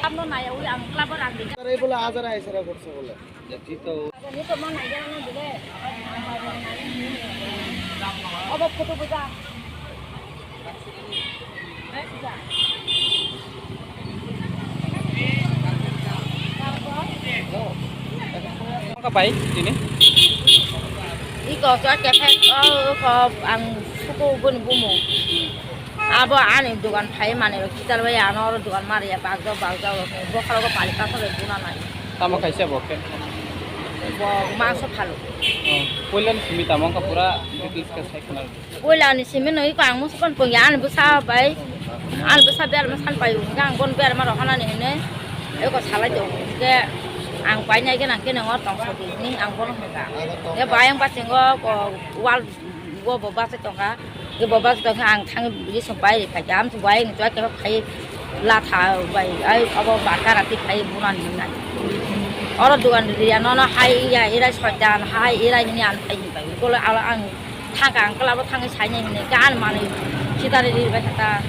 Kamu naya uli ang klabar ang diga. এই বলে আজারা এসরা করছে বলে Dito. Nito mo naya na dile. Obo photo buka. Kapai ini? Iko sa kefek ko ang suku bun bumu. Abo ani dugan phai mane ro kital bai anor dugan mari ya bagdo bo khalo ko pali ka thole buna nai. Tama kaisa boke. Bo mangso phalo. Pulan simi tamang ka pura details ka sai kana. Wala ni simin noi ko ang muspon pengyan bu sa bai. An bu sa ber masan pai gang bon ber ma ro hana ni ne. E ko salai do ke ang pai nyai ke nang ke nang tong so ni ang bon ha. E bayang pa singo ko wal wo bo ba sa tong ka. Cái bò bát tao hàng thang đi sông bay phải dám sông bay người ta cái phải la thả bay ấy ở bát cái là thì phải buôn ăn như này ở đó đi nó hay ya ira sợi đàn hay ira như ăn phải như vậy cô là ăn thang càng cái là thang cái trái này cái ăn mà này khi ta đi bay ta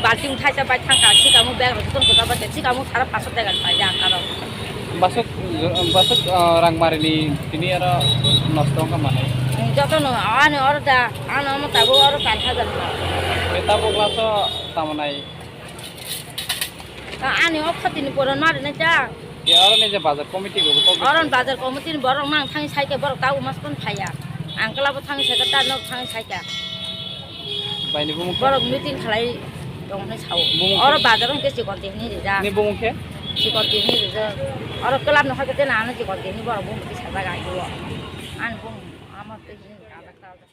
bát chung thay cho bay thang cả chỉ cả một bag rồi tôi cũng ta bay chỉ cả một thara 500 টাকা phải ra cả đó Basok rang mari ni ini ara nosto ka mane. যত না আনে আর দা আন আমার তাবো আর 4000 Kita bukla so tamanai. আনে অক্ষতিনি পড় না রে যা Ya ara ni je bazar committee go ko. অরন বাজার কমিটির বড় মাং থাঙি সাইকে বড় তাও মাসপন ফাইয়া আঙ্কলাবো থাঙি সাইকে তার নক থাঙি সাইকা Baini bumuk. বড় মিটিং খালাই দংনে সাও অর বাজার কে সিকন্তে নি রে যা Ni bumuk ke? সিকন্তে নি রে যা অর ক্লাব নহ কেতে না না সিকন্তে নি বড় বুম কি সাবা গাইবো আন বুম আমার তে নি আলাদা আলাদা